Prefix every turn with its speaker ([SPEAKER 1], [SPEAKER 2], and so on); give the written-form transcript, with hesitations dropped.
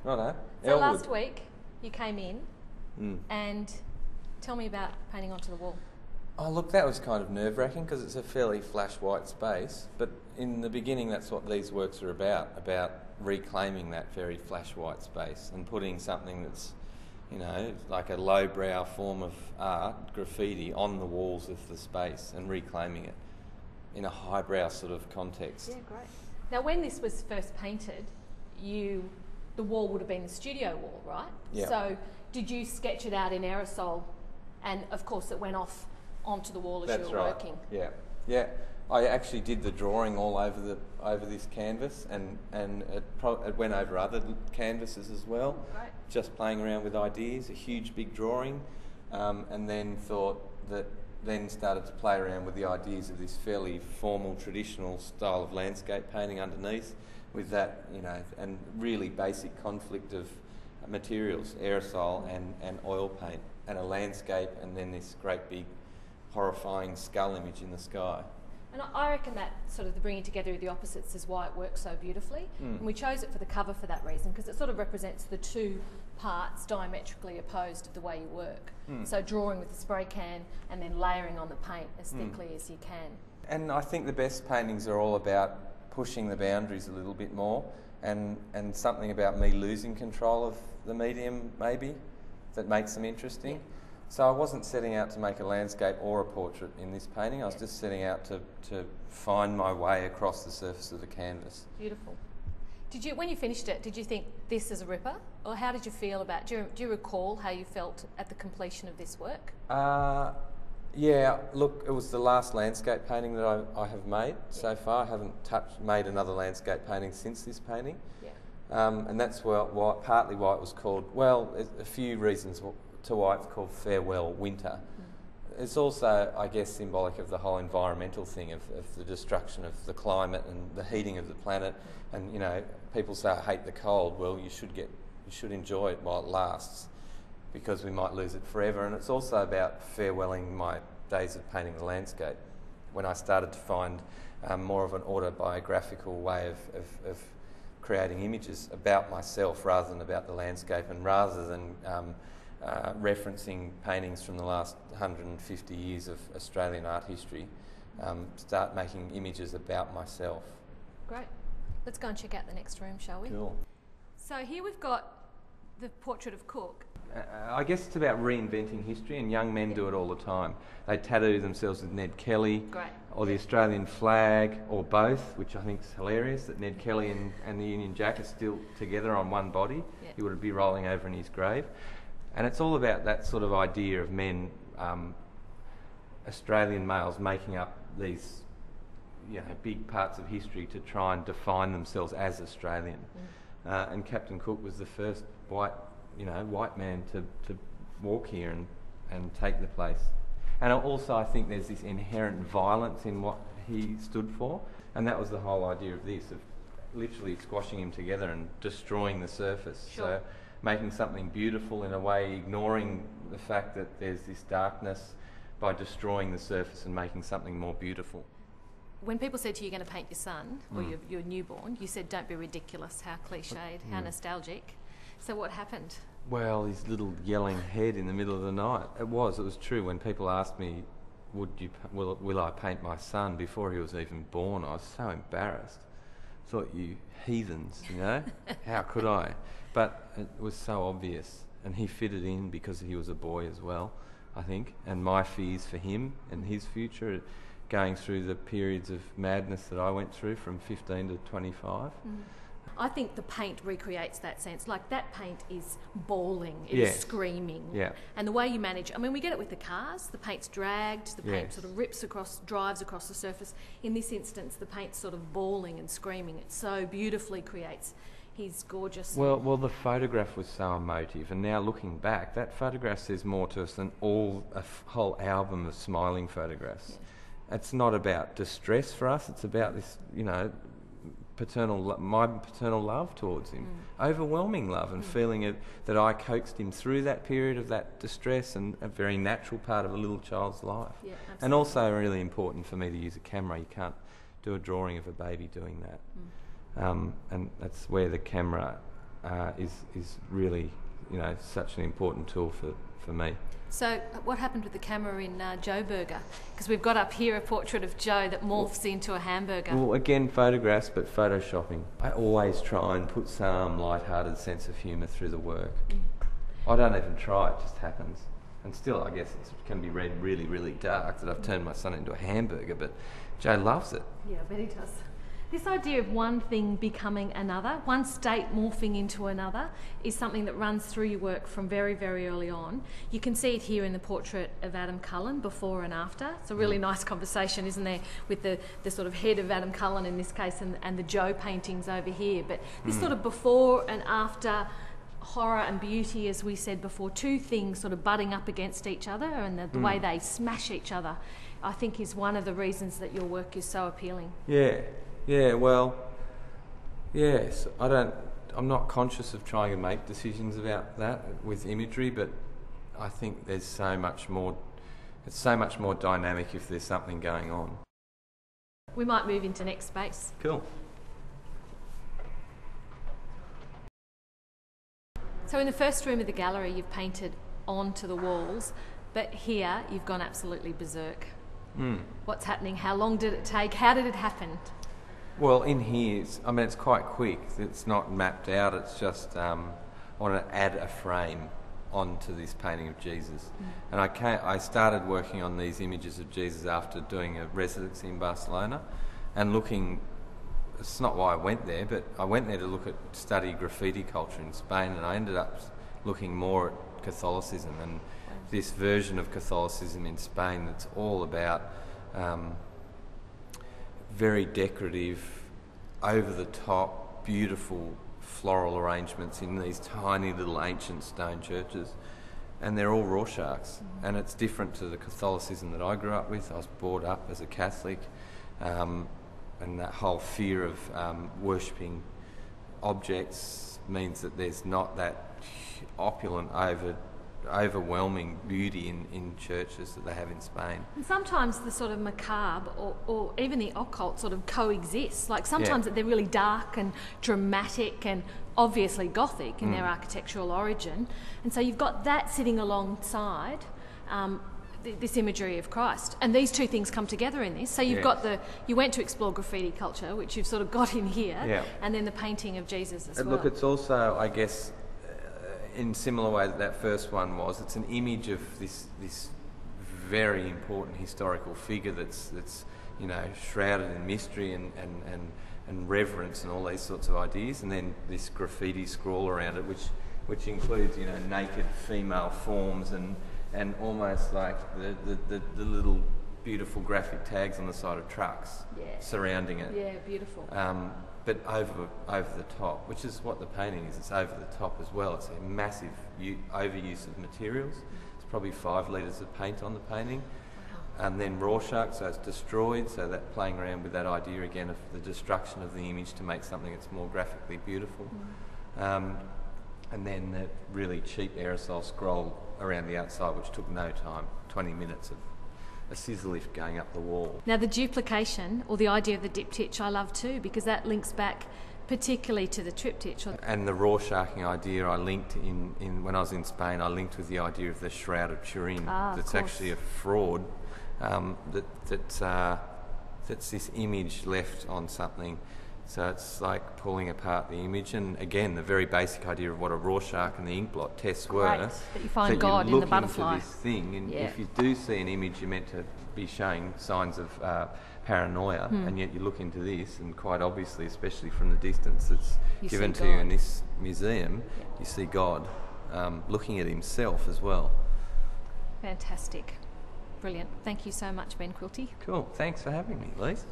[SPEAKER 1] Righto.
[SPEAKER 2] So
[SPEAKER 1] Elwood.
[SPEAKER 2] last week you came in and tell me about painting onto the wall.
[SPEAKER 1] Oh, look, that was kind of nerve-wracking because it's a fairly flash white space, but in the beginning that's what these works are about reclaiming that very flash white space and putting something that's, you know, like a lowbrow form of art, graffiti, on the walls of the space and reclaiming it in a highbrow sort of context.
[SPEAKER 2] Yeah, great. Now, when this was first painted, the wall would have been the studio wall, right?
[SPEAKER 1] Yeah.
[SPEAKER 2] So did you sketch it out in aerosol and, of course, it went off onto the wall as you were working?
[SPEAKER 1] Yeah, yeah. I actually did the drawing all over this canvas, and it went over other canvases as well.
[SPEAKER 2] Right.
[SPEAKER 1] Just playing around with ideas, a huge big drawing, and then started to play around with the ideas of this fairly formal, traditional style of landscape painting underneath, with that, you know, and really basic conflict of materials, aerosol and oil paint, and a landscape, and then this great big horrifying skull image in the sky.
[SPEAKER 2] And I reckon that sort of the bringing together of the opposites is why it works so beautifully. And we chose it for the cover for that reason, because it sort of represents the two parts diametrically opposed of the way you work. So drawing with the spray can and then layering on the paint as thickly as you can.
[SPEAKER 1] And I think the best paintings are all about pushing the boundaries a little bit more, and something about me losing control of the medium maybe that makes them interesting.
[SPEAKER 2] Yeah.
[SPEAKER 1] So I wasn't setting out to make a landscape or a portrait in this painting. I was just setting out to find my way across the surface of the canvas.
[SPEAKER 2] Beautiful. When you finished it, did you think this is a ripper? Or how did you feel about do you recall how you felt at the completion of this work?
[SPEAKER 1] Yeah, look, it was the last landscape painting that I have made so far. I haven't made another landscape painting since this painting.
[SPEAKER 2] Yeah.
[SPEAKER 1] And that's partly why it was called, well, a few reasons to why it's called Farewell Winter. It's also, I guess, symbolic of the whole environmental thing of the destruction of the climate and the heating of the planet. And, you know, people say, I hate the cold. Well, you should enjoy it while it lasts, because we might lose it forever. And it's also about farewelling my days of painting the landscape, when I started to find more of an autobiographical way of creating images about myself rather than about the landscape, and rather than referencing paintings from the last 150 years of Australian art history, start making images about myself.
[SPEAKER 2] Great. Let's go and check out the next room, shall we?
[SPEAKER 1] Cool.
[SPEAKER 2] So here we've got the portrait of Cook.
[SPEAKER 1] I guess it's about reinventing history, and young men do it all the time. They tattoo themselves with Ned Kelly,
[SPEAKER 2] Great.
[SPEAKER 1] or the Australian flag, or both, which I think is hilarious, that Ned Kelly and the Union Jack are still together on one body.
[SPEAKER 2] Yeah.
[SPEAKER 1] He would be rolling over in his grave. And it's all about that sort of idea of men, Australian males, making up these, you know, big parts of history to try and define themselves as Australian. And Captain Cook was the first white man to walk here and take the place. And also I think there's this inherent violence in what he stood for, and that was the whole idea of this, of literally squashing him together and destroying the surface.
[SPEAKER 2] Sure.
[SPEAKER 1] So making something beautiful in a way, ignoring the fact that there's this darkness, by destroying the surface and making something more beautiful.
[SPEAKER 2] When people said to you, you're going to paint your son, or your newborn, you said, don't be ridiculous, how cliched, how nostalgic. So what happened?
[SPEAKER 1] Well, his little yelling head in the middle of the night. It was true. When people asked me, will I paint my son before he was even born, I was so embarrassed. Thought, you heathens, you know? How could I? But it was so obvious, and he fitted in because he was a boy as well, I think, and my fears for him and his future, going through the periods of madness that I went through from 15 to 25.
[SPEAKER 2] I think the paint recreates that sense. Like, that paint is bawling, it's screaming.
[SPEAKER 1] Yeah.
[SPEAKER 2] And the way you manage, I mean, we get it with the cars, the paint's dragged, the paint sort of drives across the surface. In this instance, the paint's sort of bawling and screaming. It so beautifully creates his gorgeous...
[SPEAKER 1] Well, the photograph was so emotive, and now looking back, that photograph says more to us than a whole album of smiling photographs. Yeah. It's not about distress for us, it's about this, you know, my paternal love towards him, overwhelming love, and feeling that I coaxed him through that period of that distress, and a very natural part of a little child's life.
[SPEAKER 2] Yeah,
[SPEAKER 1] and also really important for me to use a camera. You can't do a drawing of a baby doing that. And that's where the camera is really, such an important tool for me.
[SPEAKER 2] So what happened with the camera in Joe Burger? Because we've got up here a portrait of Joe that morphs into a hamburger.
[SPEAKER 1] Well, again, photographs, but photoshopping. I always try and put some light-hearted sense of humour through the work. I don't even try, it just happens. And still, I guess it can be read really, really dark that I've turned my son into a hamburger, but Joe loves it.
[SPEAKER 2] Yeah, I bet he does. This idea of one thing becoming another, one state morphing into another, is something that runs through your work from very, very early on. You can see it here in the portrait of Adam Cullen, before and after. It's a really nice conversation, isn't there, with the sort of head of Adam Cullen in this case and the Joe paintings over here. But this sort of before and after horror and beauty, as we said before, two things sort of butting up against each other, and the way they smash each other, I think is one of the reasons that your work is so appealing.
[SPEAKER 1] Yeah, well, yes, I'm not conscious of trying to make decisions about that with imagery, but I think there's so much more, it's so much more dynamic if there's something going on.
[SPEAKER 2] We might move into next space.
[SPEAKER 1] Cool.
[SPEAKER 2] So in the first room of the gallery, you've painted onto the walls, but here you've gone absolutely berserk. What's happening? How long did it take? How did it happen?
[SPEAKER 1] Well, in here, it's quite quick. It's not mapped out. It's just I want to add a frame onto this painting of Jesus. And I started working on these images of Jesus after doing a residency in Barcelona and looking. It's not why I went there, but I went there to study graffiti culture in Spain, and I ended up looking more at Catholicism and this version of Catholicism in Spain that's all about very decorative, over-the-top, beautiful floral arrangements in these tiny little ancient stone churches, and they're all Rorschachs. And it's different to the Catholicism that I grew up with. I was brought up as a Catholic, and that whole fear of worshipping objects means that there's not that opulent, overwhelming beauty in churches that they have in Spain.
[SPEAKER 2] And sometimes the sort of macabre or even the occult sort of coexists. Like sometimes they're really dark and dramatic and obviously Gothic in their architectural origin. And so you've got that sitting alongside this imagery of Christ. And these two things come together in this. So you've got you went to explore graffiti culture, which you've sort of got in here, and then the painting of Jesus as well.
[SPEAKER 1] Look, it's also, I guess, in similar way that first one was, it's an image of this very important historical figure that's shrouded in mystery and reverence and all these sorts of ideas, and then this graffiti scrawl around it, which includes naked female forms and almost like the little beautiful graphic tags on the side of trucks surrounding it.
[SPEAKER 2] Yeah, beautiful.
[SPEAKER 1] But over the top, which is what the painting is. It's over the top as well. It's a massive overuse of materials. It's probably 5 litres of paint on the painting. Wow. And then Rorschach, so it's destroyed, so that playing around with that idea again of the destruction of the image to make something that's more graphically beautiful. And then the really cheap aerosol scroll around the outside, which took no time, 20 minutes of a scissor lift going up the wall.
[SPEAKER 2] Now the duplication, or the idea of the diptych, I love too, because that links back particularly to the triptych.
[SPEAKER 1] And the Rorschaching idea I linked in when I was in Spain, I linked with the idea of the Shroud of Turin. That's actually a fraud that's this image left on something. So it's like pulling apart the image, and again, the very basic idea of what a Rorschach and the inkblot tests were.
[SPEAKER 2] That you find God in the butterfly.
[SPEAKER 1] Into this thing, and if you do see an image, you're meant to be showing signs of paranoia, and yet you look into this, and quite obviously, especially from the distance that's given to you in this museum, you see God looking at himself as well.
[SPEAKER 2] Fantastic. Brilliant. Thank you so much, Ben Quilty.
[SPEAKER 1] Cool. Thanks for having me, Lisa.